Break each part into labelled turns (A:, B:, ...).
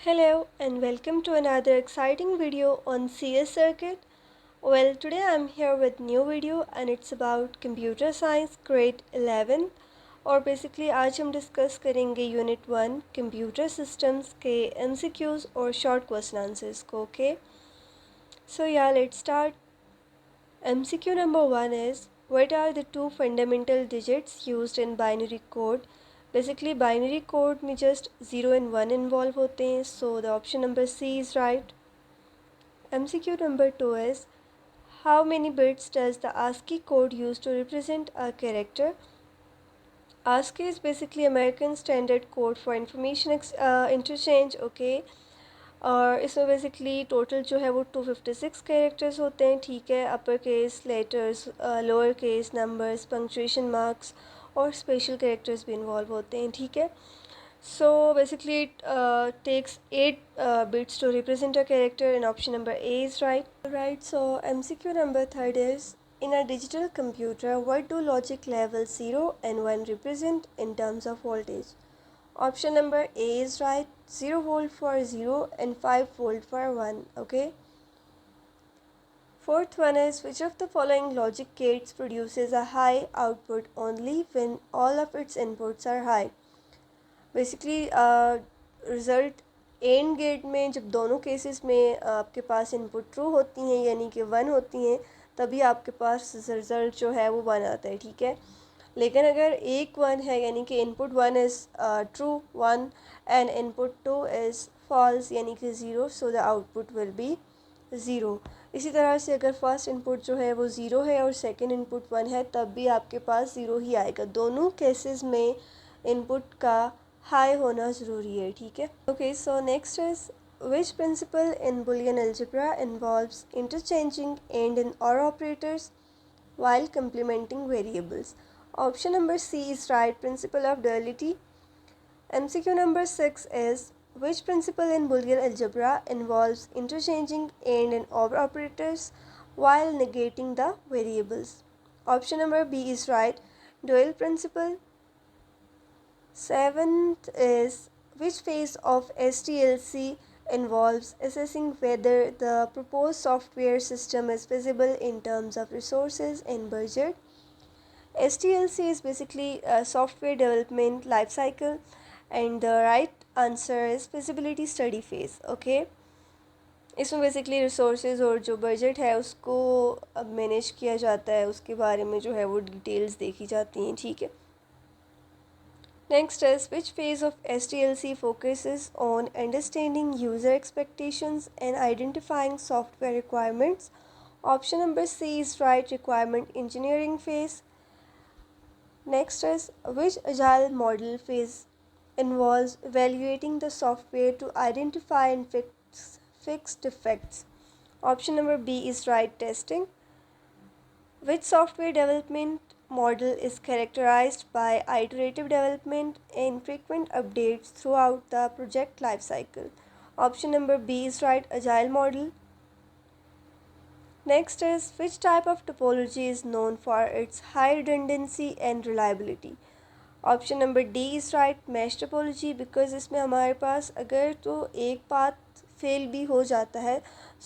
A: Hello and welcome to another exciting video on CS circuit. Well, today I'm here with new video and it's about computer science grade 11 और basically आज हम discuss करेंगे unit 1 computer systems के MCQs और short question answers को. Okay, सो या let's start. MCQ number 1 is, what are the two fundamental digits used in binary code? Basically binary code में just 0 and 1 involve होते हैं, so the option number C is right. MCQ number 2 is, how many bits does the ASCII code use to represent a character? ASCII is basically American Standard Code for Information Interchange. Okay, और इसमें basically total जो है वो 256 characters होते हैं. ठीक है, upper case letters, lower case numbers, punctuation marks और स्पेशल कैरेक्टर्स भी इन्वॉल्व होते हैं. ठीक है, so basically it takes 8 bits to represent a character and option number A is right. Right, so MCQ number 3 is, in a digital computer what do logic levels 0 and 1 represent in terms of voltage? Option number A is right, 0 volt for 0 and 5 volt for 1. Okay. Fourth one is, which of the following logic gates produces a high output only when all of its inputs are high? Basically result and gate में जब दोनों cases में आपके पास input true होती हैं यानी कि 1 होती हैं, तभी आपके पास रिज़ल्ट जो है वो 1 आता है. ठीक है, लेकिन अगर एक 1 है यानी कि input 1 is true 1 and input 2 is false यानी कि 0, so the output will be 0. इसी तरह से अगर फर्स्ट इनपुट जो है वो 0 है और सेकंड इनपुट 1 है, तब भी आपके पास 0 ही आएगा. दोनों केसेस में इनपुट का हाई होना ज़रूरी है. ठीक है. Okay, so next is, which principle in Boolean algebra involves interchanging and and or operators while complementing variables? Option number C is right, principle of duality. MCQ number 6 is, which principle in Boolean algebra involves interchanging and and or operators while negating the variables? Option number B is right, dual principle. Seventh is, which phase of SDLC involves assessing whether the proposed software system is feasible in terms of resources and budget? SDLC is basically a software development life cycle and the right answer is feasibility study phase. Okay, इसमें basically resources और जो budget है उसको manage किया जाता है, उसके बारे में जो है वो डिटेल्स देखी जाती हैं. ठीक है. Next is, which phase of SDLC focuses on understanding user expectations and identifying software requirements? Option number C is right, requirement engineering phase. Next is, which agile model phase involves evaluating the software to identify and fix defects? Option number B is right, testing. Which software development model is characterized by iterative development and frequent updates throughout the project lifecycle? Option number B is right, agile model. Next is, which type of topology is known for its high redundancy and reliability? Option number D is right, mesh topology, because इसमें हमारे पास अगर तो एक path fail भी हो जाता है,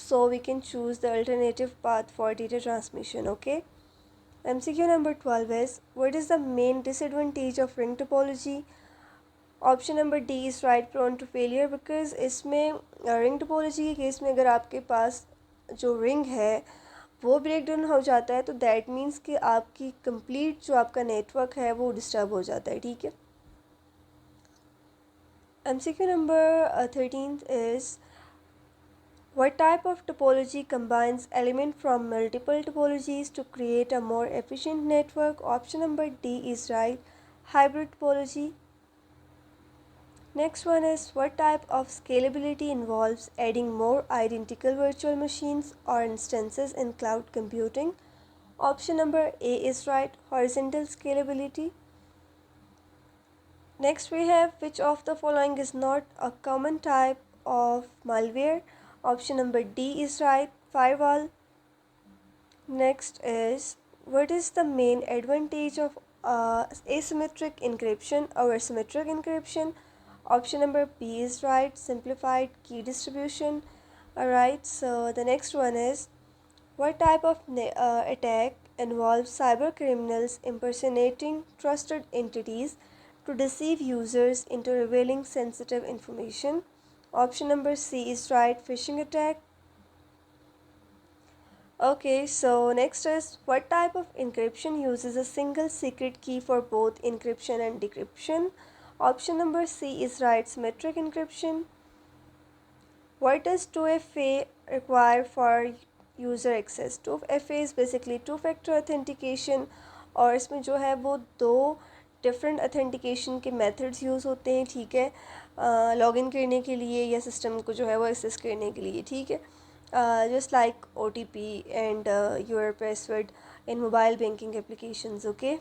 A: so we can choose the alternative path for data transmission. Okay. MCQ number 12 is, what is the main disadvantage of ring topology? Option number D is right, prone to failure, because इसमें ring topology के case में अगर आपके पास जो ring है वो break down हो जाता है तो दैट मीन्स कि आपकी कंप्लीट जो आपका नेटवर्क है वो डिस्टर्ब हो जाता है. ठीक है. MCQ number 13 is, what type of topology combines element from multiple topologies to create a more efficient network? Option number D is right, hybrid topology. Next one is, what type of scalability involves adding more identical virtual machines or instances in cloud computing? Option number A is right, horizontal scalability. Next we have, which of the following is not a common type of malware? Option number D is right, firewall. Next is, what is the main advantage of asymmetric encryption or symmetric encryption? Option number B is right, simplified key distribution. Alright, so the next one is, what type of attack involves cyber criminals impersonating trusted entities to deceive users into revealing sensitive information? Option number C is right, phishing attack. Okay, so next is, what type of encryption uses a single secret key for both encryption and decryption? Option number C is right, symmetric encryption. What does 2FA require for user access? 2FA is basically two factor authentication, और इसमें जो है वो दो different authentication के methods use होते हैं, ठीक है, लॉगिन करने के लिए या सिस्टम को जो है वो एक्सेस करने के लिए, ठीक है, just like OTP and your password in mobile banking applications. Okay,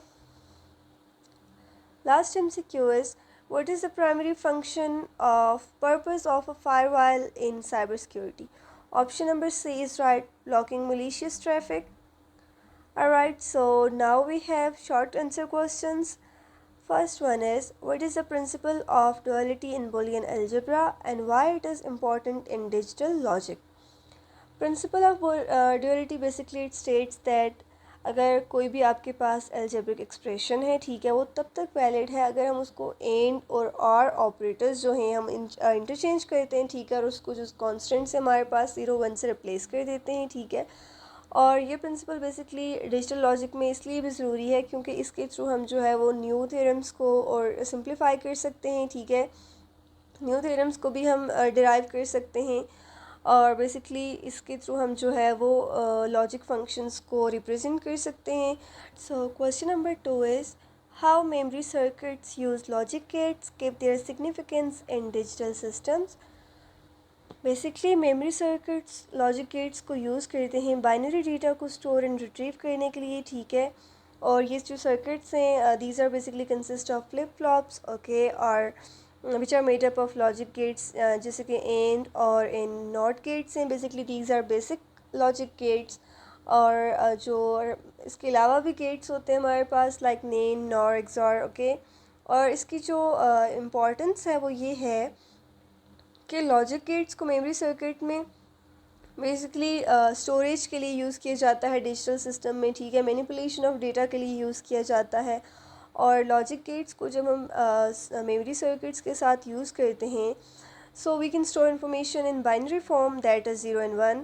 A: last MCQ is, what is the primary function of purpose of a firewall in cybersecurity? Option number C is right, blocking malicious traffic. Alright, so now we have short answer questions. First one is, what is the principle of duality in Boolean algebra and why it is important in digital logic? Principle of duality basically it states that अगर कोई भी आपके पास algebraic expression है, ठीक है, वो तब तक वैलिड है अगर हम उसको एंड और ऑपरेटर्स जो हैं हम इंटरचेंज करते हैं, ठीक है, और उसको जो कॉन्स्टेंट से हमारे पास 0 1 से रिप्लेस कर देते हैं, ठीक है। और ये प्रिंसिपल बेसिकली डिजिटल लॉजिक में इसलिए भी ज़रूरी है क्योंकि इसके थ्रू हम जो है वो न्यू थ्योरम्स को और सिंप्लीफाई कर सकते हैं, ठीक है, न्यू थ्योरम्स को भी हम डिराइव कर सकते हैं, और बेसिकली इसके थ्रू हम जो है वो लॉजिक फंक्शंस को रिप्रेजेंट कर सकते हैं। So question number 2 is, how memory circuits use logic gates, give their significance in digital systems. Basically memory circuits logic gates को यूज़ करते हैं बाइनरी डेटा को स्टोर एंड रिट्रीव करने के लिए, ठीक है, और ये जो सर्किट्स हैं these are basically consist of flip flops, okay, और which are made up of logic gates, जैसे कि AND और in NOT gates हैं, basically these are basic logic gates। और जो इसके अलावा भी gates होते हैं हमारे पास like NAND, NOR, XOR, okay, और इसकी जो इम्पोर्टेंस है वो ये है कि लॉजिक गेट्स को मेमोरी सर्किट में बेसिकली स्टोरेज के लिए यूज़ किया जाता है डिजिटल सिस्टम में, ठीक है, मैनिपुलेशन ऑफ डेटा के लिए यूज़ किया जाता है। और लॉजिक गेट्स को जब हम मेमोरी सर्किट्स के साथ यूज़ करते हैं, so we can store information in binary form that is 0 and 1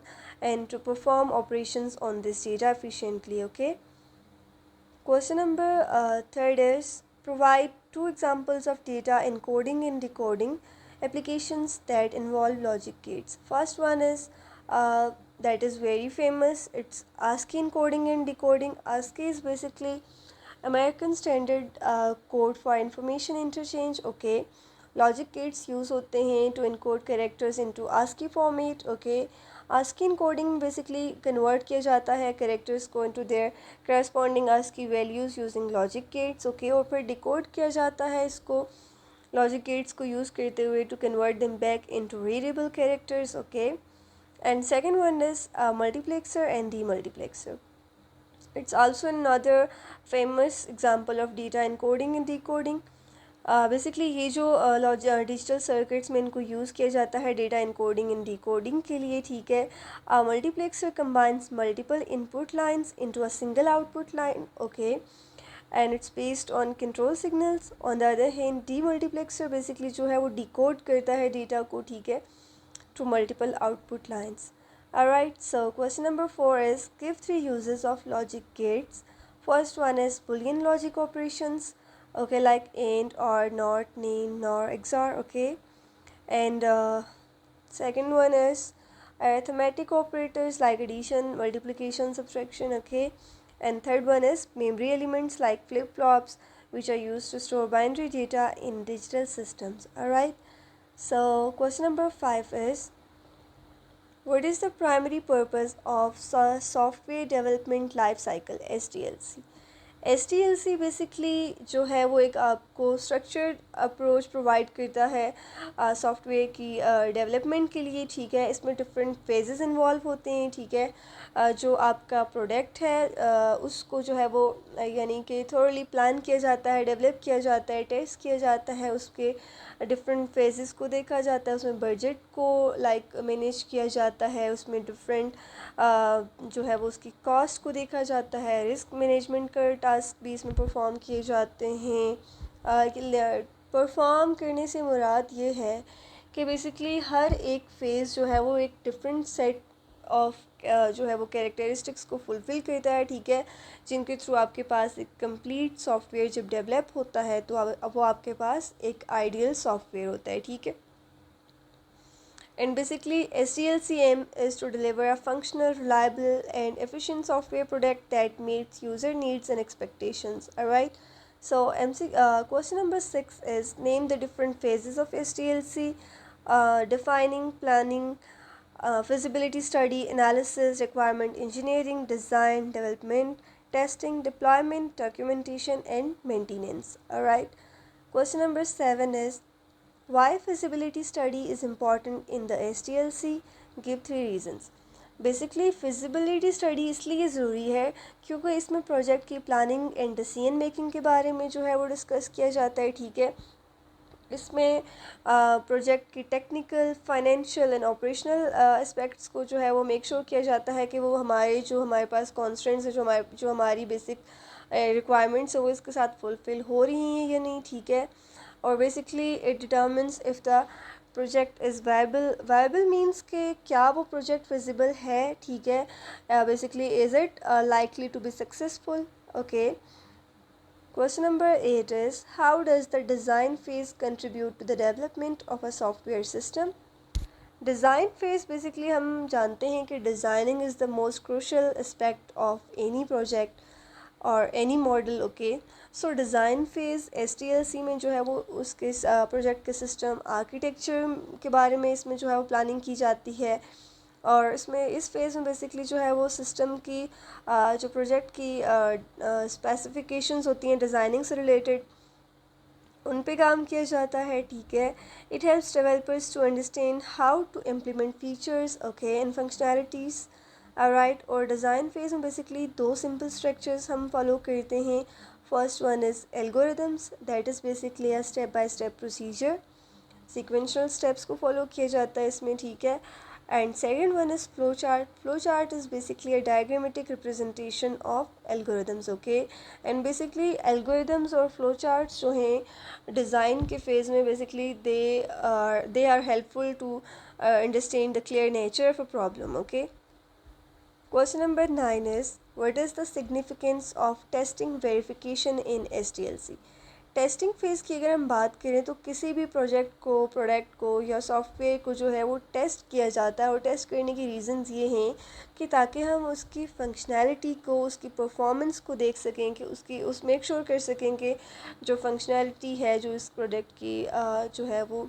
A: and to perform operations on this data efficiently. Okay, question number 3rd is, provide 2 examples of data encoding and decoding applications that involve logic gates. First one is that is very famous, it's ASCII encoding and decoding. ASCII is basically American Standard Code for Information Interchange, okay. Logic gates use होते हैं to encode characters into ASCII format, okay. ASCII encoding basically convert किया जाता है characters को into their corresponding ASCII values using logic gates, okay, और फिर decode किया जाता है इसको लॉजिक गेट्स को यूज़ करते हुए to convert them back into readable characters, okay. And second one is multiplexer and demultiplexer. It's also another famous example of data encoding and decoding. Basically ये जो डिजिटल सर्किट्स में इनको use किया जाता है डेटा इनकोडिंग एंड डिकोडिंग के लिए, ठीक है। Multiplexer combines multiple input lines into a single output line, okay, and it's based on control signals. On the other hand demultiplexer basically जो है वो डिकोड करता है डेटा को, ठीक है, to multiple output lines. Alright, so question number 4 is, give 3 uses of logic gates. First one is Boolean logic operations, okay, like AND, OR, NOT, NAND, NOR, XOR, okay. And second one is arithmetic operators like addition, multiplication, subtraction, okay. And third one is memory elements like flip-flops, which are used to store binary data in digital systems. Alright, so question number 5 is, what is the primary purpose of software development life cycle, SDLC? SDLC basically जो है वो एक आपको structured approach provide करता है software की development के लिए, ठीक है। इसमें डिफरेंट फेजेस इन्वॉल्व होते हैं, ठीक है। जो आपका प्रोडक्ट है उसको जो है वो यानी कि थोरली प्लान किया जाता है, डेवलप किया जाता है, टेस्ट किया जाता है, उसके डिफरेंट फेजेस को देखा जाता है, उसमें बजट को मैनेज किया जाता है, उसमें डिफरेंट जो है वो उसकी कॉस्ट को देखा जाता है, रिस्क मैनेजमेंट का टास्क भी इसमें परफॉर्म किए जाते हैं। परफॉर्म करने से मुराद ये है कि बेसिकली हर एक फ़ेज़ जो है वो एक डिफरेंट सेट ऑफ जो है वो कैरेक्टरिस्टिक्स को फुलफ़िल करता है, ठीक है, जिनके थ्रू आपके पास एक कंप्लीट सॉफ्टवेयर जब डेवलप होता है तो अब वो आपके पास एक आइडियल सॉफ्टवेयर होता है, ठीक है। And basically, SDLC aim is to deliver a functional, reliable, and efficient software product that meets user needs and expectations. Alright. So, question number 6 is name the different phases of SDLC: defining, planning, feasibility study, analysis, requirement engineering, design, development, testing, deployment, documentation, and maintenance. Alright. Question number 7 is why feasibility study is important in the SDLC? Give 3 reasons. Basically feasibility study इसलिए ज़रूरी है क्योंकि इसमें project की planning and decision making के बारे में जो है वो डिस्कस किया जाता है, ठीक है। इसमें प्रोजेक्ट की technical, financial and operational aspects को जो है वो मेक श्योर किया जाता है कि वो हमारे पास कॉन्स्टेंट्स है, जो हमारी बेसिक रिक्वायरमेंट्स है वो इसके साथ फुलफ़िल हो रही हैं या नहीं, ठीक है। और basically it determines if the project is viable means कि क्या वो प्रोजेक्ट फिजिबल है, ठीक है। Basically is it likely to be successful, okay. Question number 8 is how does the design phase contribute to the development of a software system? Design phase basically हम जानते हैं कि designing is the most crucial aspect of any project और any model, okay. So design phase SDLC में जो है वो उसके प्रोजेक्ट के सिस्टम आर्किटेक्चर के बारे में इसमें जो है वो प्लानिंग की जाती है। और इसमें इस फेज़ में बेसिकली जो है वो सिस्टम की जो प्रोजेक्ट की स्पेसिफिकेशंस होती हैं डिज़ाइनिंग से रिलेटेड उन पे काम किया जाता है, ठीक है। It helps developers to understand how to implement features, okay, and functionalities, right. और डिज़ाइन फेज़ में बेसिकली 2 सिंपल स्ट्रक्चर्स हम फॉलो करते हैं। First one is algorithms, that is basically a step by step procedure, sequential steps को follow किया जाता है इसमें, ठीक है। And second one is flow chart. Flow chart is basically a diagrammatic representation of algorithms, okay. And basically algorithms और flow charts जो हैं डिज़ाइन के फेज़ में basically they are helpful to understand the clear nature of a problem, okay. Question number 9 is what is the significance of testing verification in SDLC? Testing phase की अगर हम बात करें तो किसी भी प्रोडक्ट को या सॉफ्टवेयर को जो है वो टेस्ट किया जाता है, और टेस्ट करने की रीज़न्स ये हैं कि ताकि हम उसकी फंक्शनैलिटी को, उसकी परफॉर्मेंस को देख सकें कि उस मेक श्योर कर सकें कि जो फंक्शनैलिटी है, जो इस प्रोडक्ट की जो है वो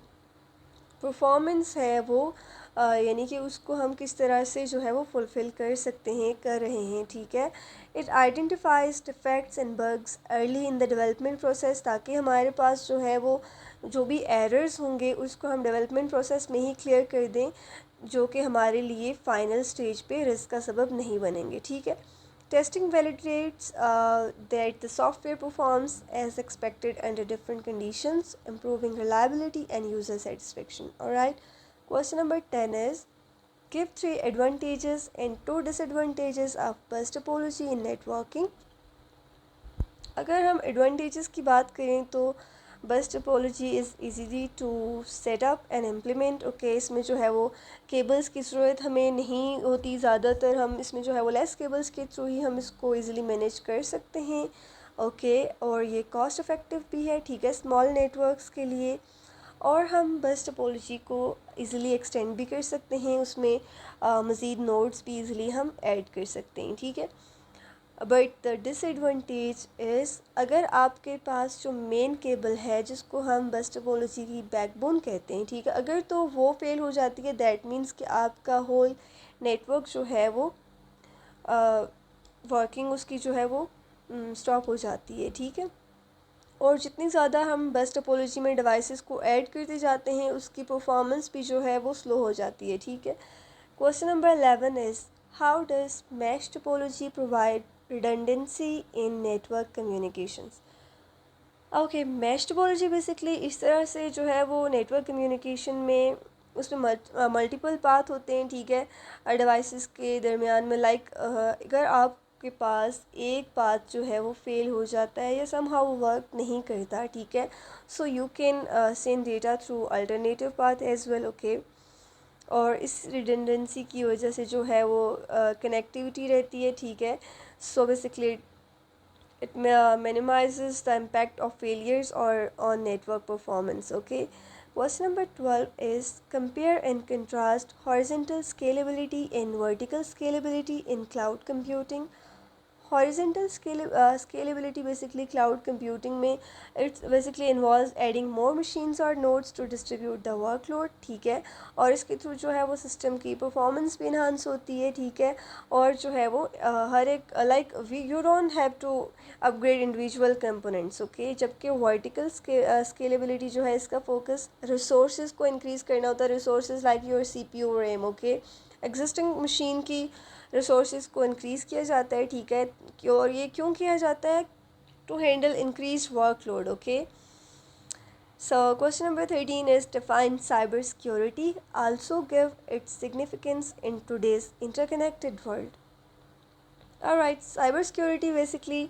A: परफॉर्मेंस है वो यानी कि उसको हम किस तरह से जो है वो फुलफ़िल कर रहे हैं, ठीक है। It identifies defects and bugs early in the development process, ताकि हमारे पास जो है वो जो भी एरर्स होंगे उसको हम डेवलपमेंट प्रोसेस में ही क्लियर कर दें, जो कि हमारे लिए फ़ाइनल स्टेज पे रिस्क का सबब नहीं बनेंगे, ठीक है। Testing validates that the software performs as expected under different conditions, improving reliability and user satisfaction. Alright. Question number 10 is give 3 advantages and 2 disadvantages of bus topology in networking. अगर हम advantages की बात करें तो bus topology is easily to set up and implement, okay. इसमें जो है वो केबल्स की ज़रूरत हमें नहीं होती, ज़्यादातर हम इसमें जो है वो लेस केबल्स के थ्रू ही हम इसको इजीली मैनेज कर सकते हैं, ओके। और ये कॉस्ट इफ़ेक्टिव भी है, ठीक है, स्मॉल नेटवर्क्स के लिए। और हम बस टोपोलॉजी को इजीली एक्सटेंड भी कर सकते हैं, उसमें मज़ीद नोड्स भी इजीली हम ऐड कर सकते हैं, ठीक है। बट द डिसएडवांटेज इज़ अगर आपके पास जो मेन केबल है जिसको हम बस टोपोलॉजी की बैकबोन कहते हैं, ठीक है, अगर तो वो फेल हो जाती है दैट मीन्स कि आपका होल नेटवर्क जो है वो वर्किंग उसकी जो है वो स्टॉप हो जाती है, ठीक है। और जितनी ज़्यादा हम बस टोपोलॉजी में डिवाइसेस को ऐड करते जाते हैं उसकी परफॉर्मेंस भी जो है वो स्लो हो जाती है, ठीक है। Question number 11 is how does mesh topology provide redundancy in network communications? Okay, mesh topology basically इस तरह से जो है वो नेटवर्क कम्युनिकेशन में उसमें मल्टीपल पाथ होते हैं, ठीक है, डिवाइसेस के दरमियान में। लाइक अगर आपके पास एक पाथ जो है वो फेल हो जाता है या समहाउ वर्क नहीं करता, ठीक है, so you can send data through alternative path as well, okay. और इस रिडंडेंसी की वजह से जो है वो कनेक्टिविटी रहती है, ठीक है। So basically it minimizes the impact of failures or on network performance, okay. Question number 12 is compare and contrast horizontal scalability and vertical scalability in cloud computing. Horizontal scalability basically cloud computing में it's basically involves adding more machines or nodes to distribute the workload, ठीक है। और इसके through जो है वो system की performance भी इन्हांस होती है, ठीक है। और जो है वो हर एक like you don't have to upgrade individual components, okay. जबकि वर्टिकल स्केलेबिलिटी जो है इसका फोकस रिसोर्सेज को इंक्रीज़ करना होता है, resources like your CPU RAM, okay. Existing machine की रिसोर्सेज को इंक्रीज़ किया जाता है, ठीक है। और ये क्यों किया जाता है? To handle increase workload, okay. So question number 13 is define cybersecurity. Also give its significance in today's interconnected world. Alright, cybersecurity basically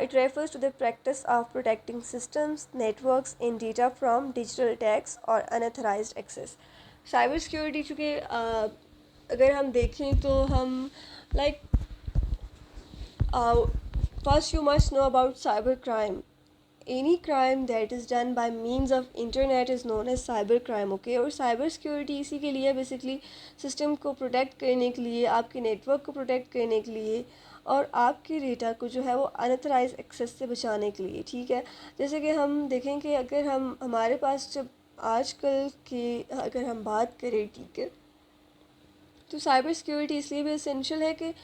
A: it refers to the practice of protecting systems, networks and data from digital attacks or unauthorized access. Cybersecurity चूँकि अगर हम देखें तो हम like first you must know about cyber crime. Any crime that is done by means of internet is known as cyber crime, okay। और cyber security इसी के लिए बेसिकली सिस्टम को प्रोटेक्ट करने के लिए, आपके नेटवर्क को प्रोटेक्ट करने के लिए और आपके डेटा को जो है वो अनऑथराइज एक्सेस से बचाने के लिए, ठीक है। जैसे कि हम देखें कि अगर हम हमारे पास जब आजकल की अगर हम बात करें, ठीक है, तो साइबर सिक्योरिटी इसलिए भी एसेंशियल है कि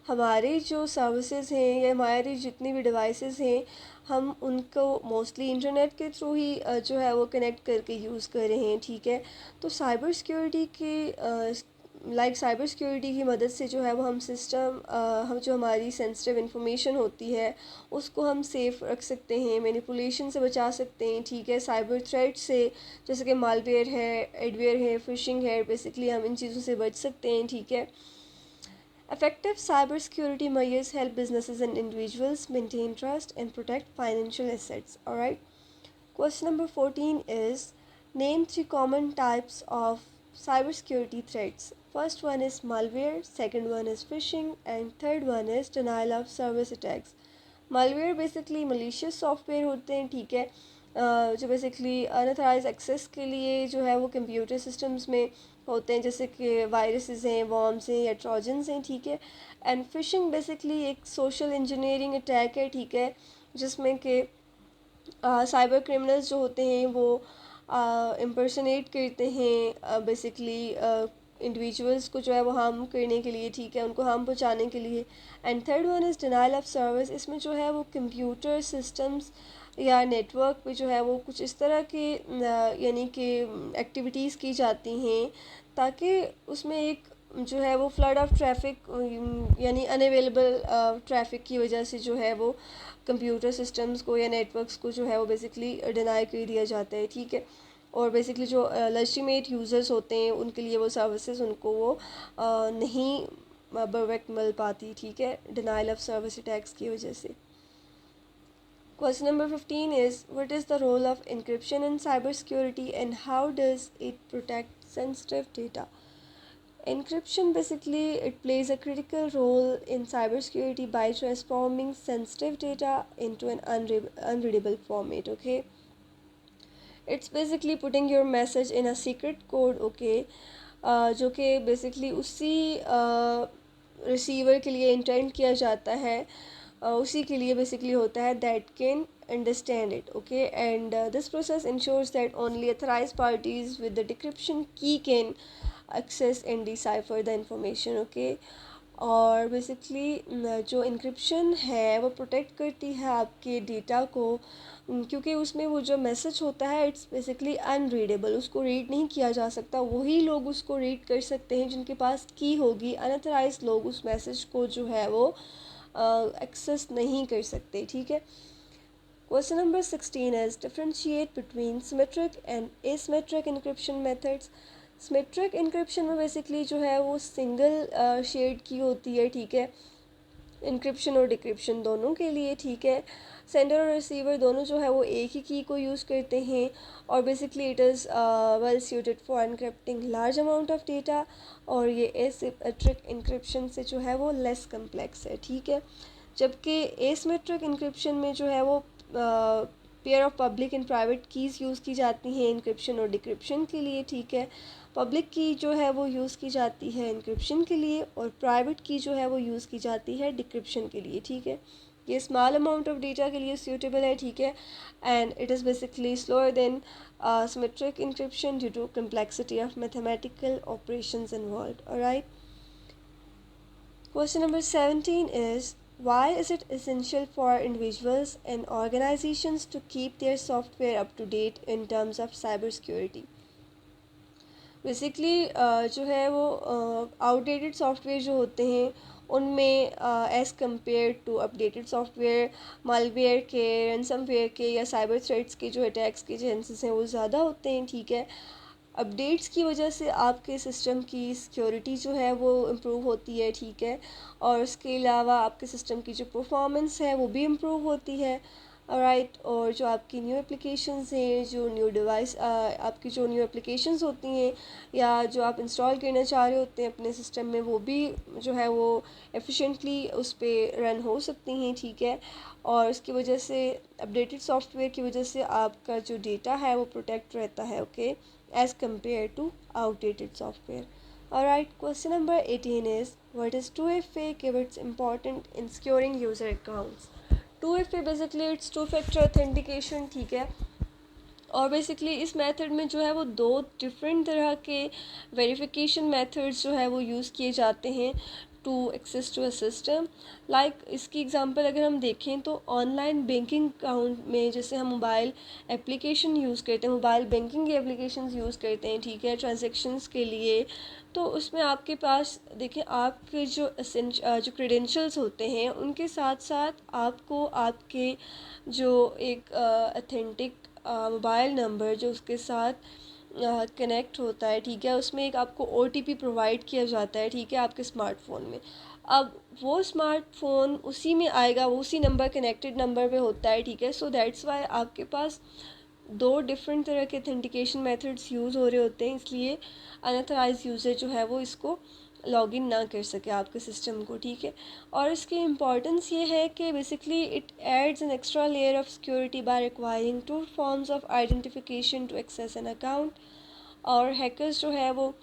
A: हमारे जो सर्विसेज हैं या हमारी जितनी भी डिवाइसेस हैं, हम उनको मोस्टली इंटरनेट के थ्रू ही जो है वो कनेक्ट करके यूज़ कर रहे हैं, ठीक है। तो साइबर सिक्योरिटी के साइबर सिक्योरिटी की मदद से जो है वो हम सिस्टम हम जो हमारी सेंसिटिव इन्फॉर्मेशन होती है उसको हम सेफ़ रख सकते हैं, मैनिपुलेशन से बचा सकते हैं, ठीक है। साइबर थ्रेट से जैसे कि मालवेयर है, एडवेयर है, फिशिंग है, बेसिकली हम इन चीज़ों से बच सकते हैं, ठीक है। Effective cybersecurity measures help businesses and individuals maintain trust and protect financial assets. Alright. Question number 14 is name 3 common types of cybersecurity threats. First one is malware, second one is phishing, and third one is denial of service attacks. Malware basically malicious software होते हैं, ठीक है, जो basically unauthorized access के लिए जो है वो कंप्यूटर सिस्टम्स में होते हैं, जैसे कि वायरसेस हैं, वॉर्म्स हैं या ट्रोजन्स हैं, ठीक है। एंड फिशिंग बेसिकली एक सोशल इंजीनियरिंग अटैक है, ठीक है, जिसमें कि साइबर क्रिमिनल्स जो होते हैं वो इम्पर्सनेट करते हैं बेसिकली इंडिविजुअल्स को जो है वो हार्म करने के लिए, ठीक है, उनको हार्म पहुंचाने के लिए। And third one is denial of service. इसमें जो है वो कंप्यूटर सिस्टम्स या नेटवर्क पे जो है वो कुछ इस तरह के यानी कि एक्टिविटीज़ की जाती हैं ताकि उसमें एक जो है वो फ्लड ऑफ ट्रैफिक यानी अनअवेलेबल ट्रैफिक की वजह से जो है वो कंप्यूटर सिस्टम्स को या नेटवर्क्स को जो है वो बेसिकली डिनाई कर दिया जाता है, ठीक है। और बेसिकली जो लेजिटिमेट यूज़र्स होते हैं उनके लिए वो सर्विसेज उनको वो नहीं परफेक्ट मिल पाती, ठीक है, डिनाइल ऑफ सर्विस अटैक्स की वजह से। Question number 15 is what is the role of encryption in cybersecurity and how does it protect sensitive data? Encryption basically it plays a critical role in cybersecurity by transforming sensitive data into an unreadable format, okay। It's basically putting your message in a secret code, okay, जो कि basically उसी receiver के लिए intent किया जाता है, उसी के लिए बेसिकली होता है that can understand it, okay. And this process ensures that only authorised parties with the decryption key can access and decipher the information, okay. और बेसिकली जो इंक्रिप्शन है वो प्रोटेक्ट करती है आपके डेटा को, क्योंकि उसमें वो जो मैसेज होता है इट्स बेसिकली अनरीडेबल, उसको रीड नहीं किया जा सकता। वही लोग उसको रीड कर सकते हैं जिनके पास की होगी, अनऑथराइज लोग उस मैसेज को जो है वो एक्सेस नहीं कर सकते, ठीक है। Question number 16 is differentiate between symmetric and asymmetric encryption methods. Symmetric encryption में बेसिकली जो है वो सिंगल शेड की होती है, ठीक है, इंक्रिप्शन और डिक्रिप्शन दोनों के लिए, ठीक है। सेंडर और रिसीवर दोनों जो है वो एक ही की को यूज़ करते हैं और basically it is well suited for एनक्रिप्टिंग large amount of data, और ये एसिमेट्रिक इंक्रिप्शन से जो है वो लेस कम्प्लेक्स है, ठीक है। जबकि एसिमेट्रिक इंक्रिप्शन में जो है वो pair of public and private keys use की जाती हैं इंक्रिप्शन और डिक्रिप्शन के लिए, ठीक है। पब्लिक की जो है वो यूज़ की जाती है इंक्रिप्शन के लिए और प्राइवेट की जो है वो यूज़ की जाती है डिक्रिप्शन के लिए, ठीक है। ये स्मॉल अमाउंट ऑफ डेटा के लिए सूटेबल है, ठीक है, and it is basically slower than symmetric encryption due to complexity of mathematical operations involved. Alright, question number 17 is why is it essential for individuals and organizations to keep their software up to date in terms of cyber security? Basically जो है वो outdated software जो होते हैं उनमें as compared to updated software malware के, ransomware के या साइबर थ्रेट्स के जो अटैक्स के चांसेस हैं वो ज़्यादा होते हैं, ठीक है। अपडेट्स की वजह से आपके सिस्टम की सिक्योरिटी जो है वो इम्प्रूव होती है, ठीक है, और उसके अलावा आपके सिस्टम की जो परफॉर्मेंस है वो भी इम्प्रूव होती है। राइट, और जो आपकी न्यू एप्लीकेशंस हैं, जो न्यू डिवाइस आपकी जो न्यू एप्लीकेशंस होती हैं या जो आप इंस्टॉल करना चाह रहे होते हैं अपने सिस्टम में, वो भी जो है वो एफिशिएंटली उस पर रन हो सकती हैं, ठीक है। और उसकी वजह से अपडेटेड सॉफ्टवेयर की वजह से आपका जो डेटा है वो प्रोटेक्ट रहता है, okay, as compared to outdated software. Alright, question number 18 is what is 2FA, give its important in securing user accounts. 2FA basically it's two factor authentication, ठीक है, और बेसिकली इस मेथड में जो है वो दो डिफरेंट तरह के वेरिफिकेशन मेथड्स जो है वो यूज़ किए जाते हैं to access to a system. Like इसकी एग्जांपल अगर हम देखें तो ऑनलाइन बैंकिंग अकाउंट में जैसे हम मोबाइल एप्लीकेशन यूज़ करते हैं, मोबाइल बैंकिंग की एप्लीकेशंस यूज़ करते हैं, ठीक है, ट्रांजैक्शंस के लिए, तो उसमें आपके पास देखिए आपके जो क्रेडेंशियल्स होते हैं उनके साथ साथ आपको आपके जो एक अथेंटिक मोबाइल नंबर जो उसके साथ कनेक्ट होता है, ठीक है, उसमें एक आपको OTP प्रोवाइड किया जाता है, ठीक है, आपके स्मार्टफोन में। अब वो स्मार्टफोन उसी में आएगा, वो उसी नंबर कनेक्टेड नंबर पे होता है, ठीक है। सो दैट्स वाई आपके पास दो डिफरेंट तरह के ऑथेंटिकेशन मेथड्स यूज़ हो रहे होते हैं, इसलिए अनऑथराइज्ड यूज़र जो है वो इसको लॉगिन ना कर सके आपके सिस्टम को, ठीक है। और इसकी इम्पॉर्टेंस ये है कि basically it adds an extra layer of security by requiring two forms of identification to access an account, और हैकर्स जो है वो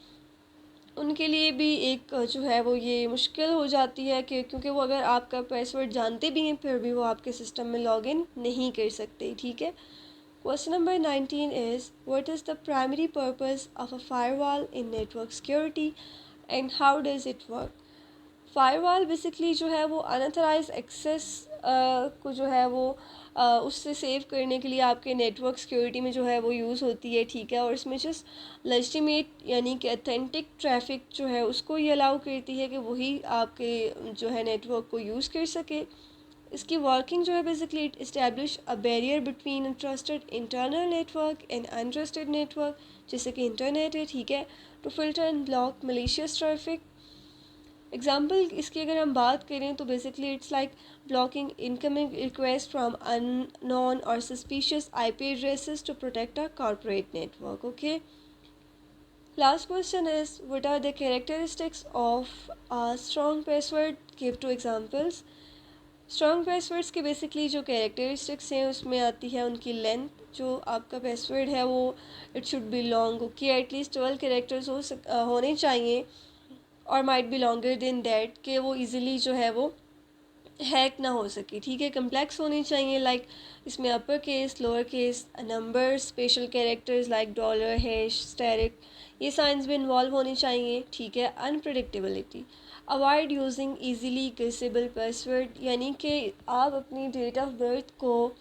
A: उनके लिए भी एक जो है वो ये मुश्किल हो जाती है कि क्योंकि वो अगर आपका पासवर्ड जानते भी हैं फिर भी वो आपके सिस्टम में लॉगिन नहीं कर सकते, ठीक है। Question number 19 is what is the primary purpose of a firewall in network security and how does it work? Firewall basically जो है वो अनऑथराइज एक्सेस को जो है वो उससे सेव करने के लिए आपके नेटवर्क सिक्योरिटी में जो है वो यूज़ होती है, ठीक है, और इसमें जस्ट लेजिटिमेट यानी कि अथेंटिक ट्रैफिक जो है उसको ये अलाउ करती है कि वही आपके जो है नेटवर्क को यूज़ कर सके। इसकी वर्किंग जो है basically it establish a barrier between a trusted internal network and untrusted network, जैसे कि इंटरनेट है, ठीक है, to filter and block malicious traffic. Example इसकी अगर हम बात करें तो basically it's like blocking incoming request from unknown और suspicious IP addresses to protect our corporate network, okay. Last question is what are the characteristics of strong password, give two examples. Strong passwords के basically जो characteristics हैं उसमें आती है उनकी length, जो आपका पासवर्ड है वो it should be long, okay, at least 12 characters होने चाहिए, और might be longer than that, कि वो इजीली जो है वो हैक ना हो सके, ठीक है। कम्प्लेक्स होनी चाहिए, लाइक इसमें upper case, lower case, number, special characters like dollar, hash, asterisk, ये साइंस भी इन्वॉल्व होनी चाहिए, ठीक है। Unpredictability, avoid using easily guessable password, यानी कि आप अपनी डेट ऑफ बर्थ को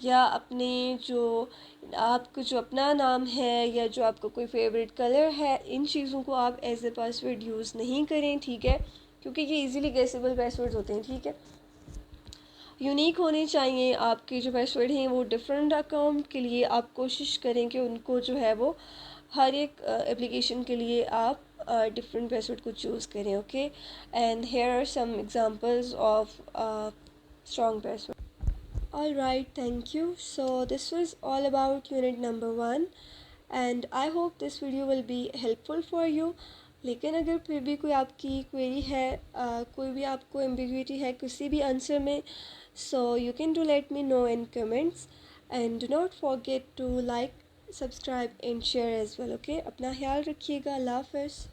A: या अपने जो आपका जो अपना नाम है या जो आपका कोई फेवरेट कलर है, इन चीज़ों को आप एज ए पासवर्ड यूज़ नहीं करें, ठीक है, क्योंकि ये इजीली गेसेबल पासवर्ड होते हैं, ठीक है। यूनिक होने चाहिए। आपके जो पासवर्ड हैं वो डिफरेंट अकाउंट के लिए आप कोशिश करें कि उनको जो है वो हर एक एप्लीकेशन के लिए आप डिफरेंट पासवर्ड को चूज़ करें। Okay, and here are some examples of strong password. All right, thank you. So this was all about unit number 1 and I hope this video will be helpful for you. लेकिन अगर फिर भी कोई आपकी query है, कोई भी आपको एम्बिग्विटी है किसी भी आंसर में, so you can do let me know in comments and do not forget to like, subscribe and share as well. Okay, अपना ख्याल रखिएगा। अल्लाह हाफ़िज़।